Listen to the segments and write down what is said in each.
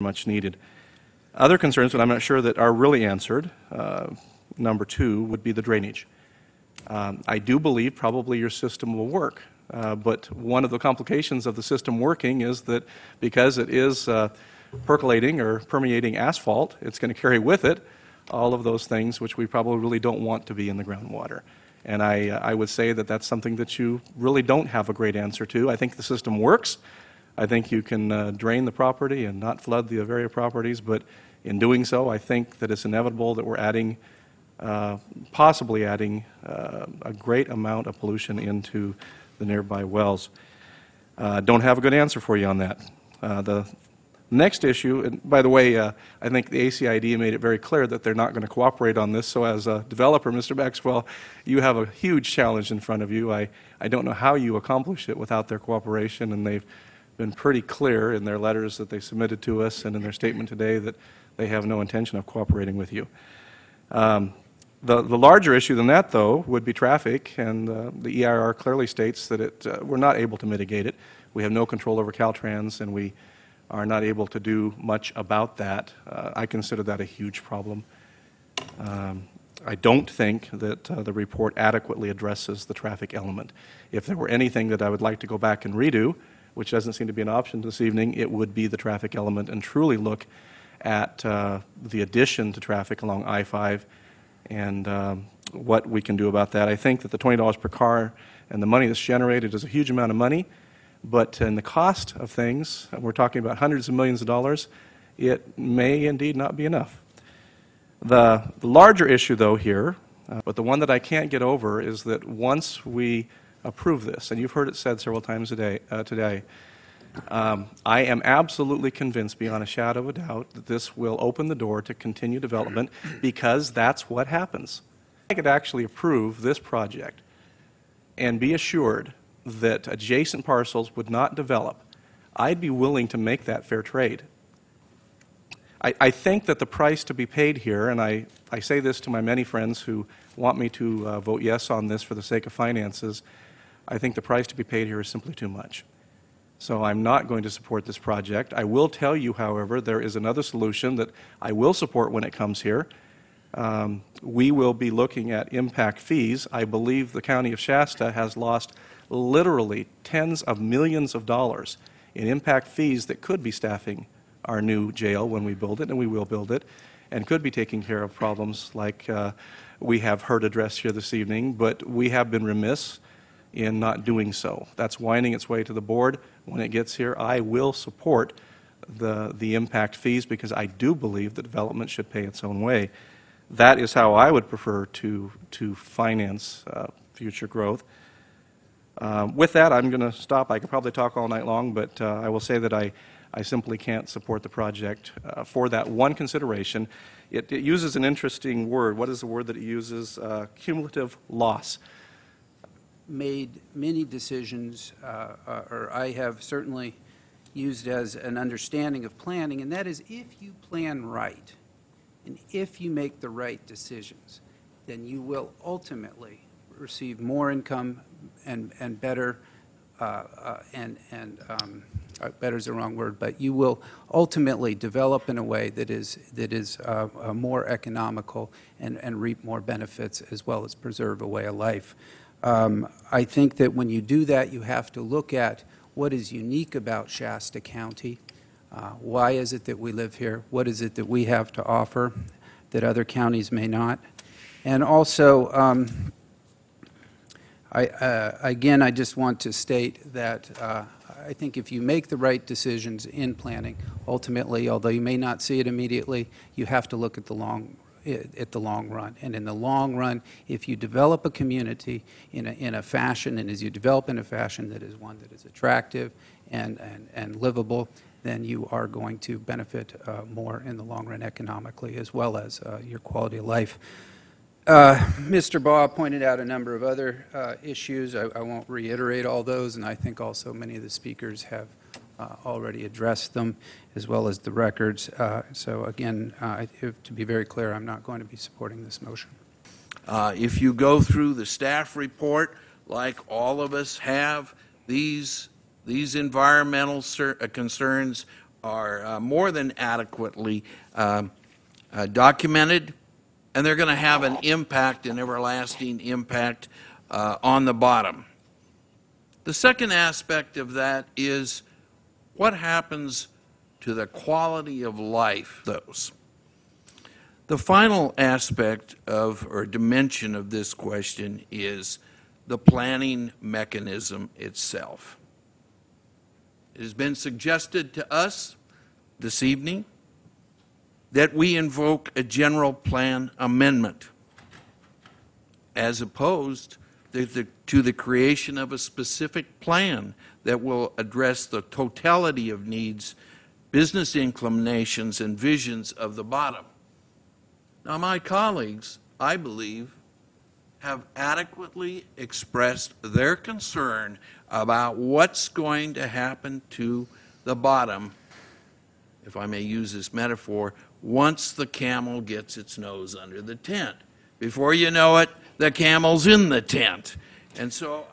much needed. Other concerns, but I'm not sure that are really answered, number two, would be the drainage. I do believe probably your system will work, but one of the complications of the system working is that because it is percolating or permeating asphalt, it's going to carry with it all of those things which we probably really don't want to be in the groundwater. And I would say that that's something that you really don't have a great answer to. I think the system works. I think you can drain the property and not flood the area properties, but in doing so, I think that it's inevitable that we're adding, possibly adding a great amount of pollution into the nearby wells. Don't have a good answer for you on that. The next issue, and by the way, I think the ACID made it very clear that they're not going to cooperate on this, so as a developer, Mr. Maxwell, you have a huge challenge in front of you. I don't know how you accomplish it without their cooperation, and they've been pretty clear in their letters that they submitted to us and in their statement today that they have no intention of cooperating with you. The larger issue than that, though, would be traffic, and the EIR clearly states that we're not able to mitigate it. We have no control over Caltrans, and we are not able to do much about that. I consider that a huge problem. I don't think that the report adequately addresses the traffic element. If there were anything that I would like to go back and redo, which doesn't seem to be an option this evening, it would be the traffic element and truly look at the addition to traffic along I-5 and what we can do about that. I think that the $20 per car and the money that's generated is a huge amount of money, but in the cost of things, we're talking about hundreds of millions of dollars, it may indeed not be enough. The larger issue, though, here, but the one that I can't get over, is that once we approve this, and you've heard it said several times today, I am absolutely convinced beyond a shadow of a doubt that this will open the door to continued development, because that's what happens. I could actually approve this project and be assured that adjacent parcels would not develop. I'd be willing to make that fair trade. I think that the price to be paid here, and I say this to my many friends who want me to vote yes on this for the sake of finances, I think the price to be paid here is simply too much. So I'm not going to support this project. I will tell you, however, there is another solution that I will support when it comes here. We will be looking at impact fees. I believe the County of Shasta has lost literally tens of millions of dollars in impact fees that could be staffing our new jail when we build it, and we will build it, and could be taking care of problems like we have heard addressed here this evening, but we have been remiss in not doing so. That's winding its way to the board. When it gets here, I will support the impact fees, because I do believe that development should pay its own way. That is how I would prefer to finance future growth. With that, I'm going to stop. I could probably talk all night long, but I will say that I simply can't support the project for that one consideration. It uses an interesting word. What is the word that it uses? Cumulative loss. Made many decisions, or I have certainly used as an understanding of planning, and that is, if you plan right and if you make the right decisions, then you will ultimately receive more income and better, better is the wrong word, but you will ultimately develop in a way that is more economical and reap more benefits, as well as preserve a way of life. I think that when you do that, you have to look at what is unique about Shasta County. Why is it that we live here? What is it that we have to offer that other counties may not? And also, again, I just want to state that I think if you make the right decisions in planning, ultimately, although you may not see it immediately, you have to look at the long run. And in the long run, if you develop a community in a fashion, and as you develop in a fashion that is one that is attractive and livable, then you are going to benefit more in the long run economically, as well as your quality of life. Mr. Baugh pointed out a number of other issues. I won't reiterate all those, and I think also many of the speakers have already addressed them, as well as the records. So again, to be very clear, I'm not going to be supporting this motion. If you go through the staff report, like all of us have, these environmental concerns are more than adequately documented, and they're going to have an impact, an everlasting impact on the bottom. The second aspect of that is what happens to the quality of life of those. The final aspect of or dimension of this question is the planning mechanism itself. It has been suggested to us this evening that we invoke a general plan amendment as opposed to the creation of a specific plan that will address the totality of needs, business inclinations, and visions of the bottom. Now, my colleagues, I believe, have adequately expressed their concern about what's going to happen to the bottom, if I may use this metaphor, once the camel gets its nose under the tent. Before you know it, the camel's in the tent. And so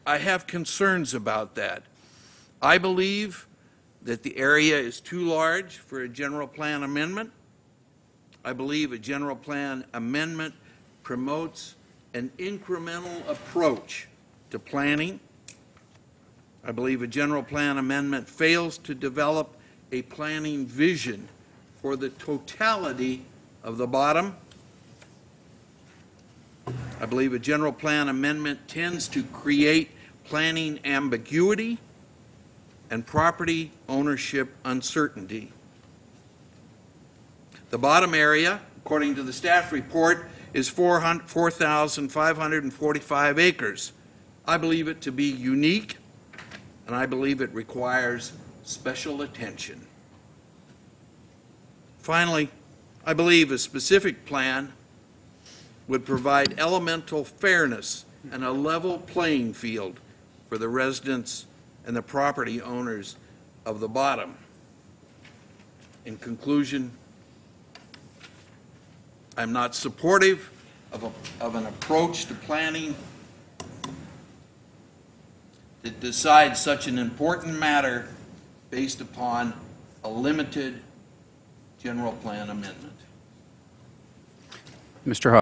I have concerns about that. I believe that the area is too large for a general plan amendment. I believe a general plan amendment promotes an incremental approach to planning. I believe a general plan amendment fails to develop a planning vision for the totality of the bottom. I believe a general plan amendment tends to create planning ambiguity and property ownership uncertainty. The bottom area, according to the staff report, is 4,545 acres. I believe it to be unique, and I believe it requires special attention. Finally, I believe a specific plan would provide elemental fairness and a level playing field for the residents and the property owners of the bottom. In conclusion, I'm not supportive of an approach to planning that decides such an important matter based upon a limited general plan amendment. Mr. Hawes.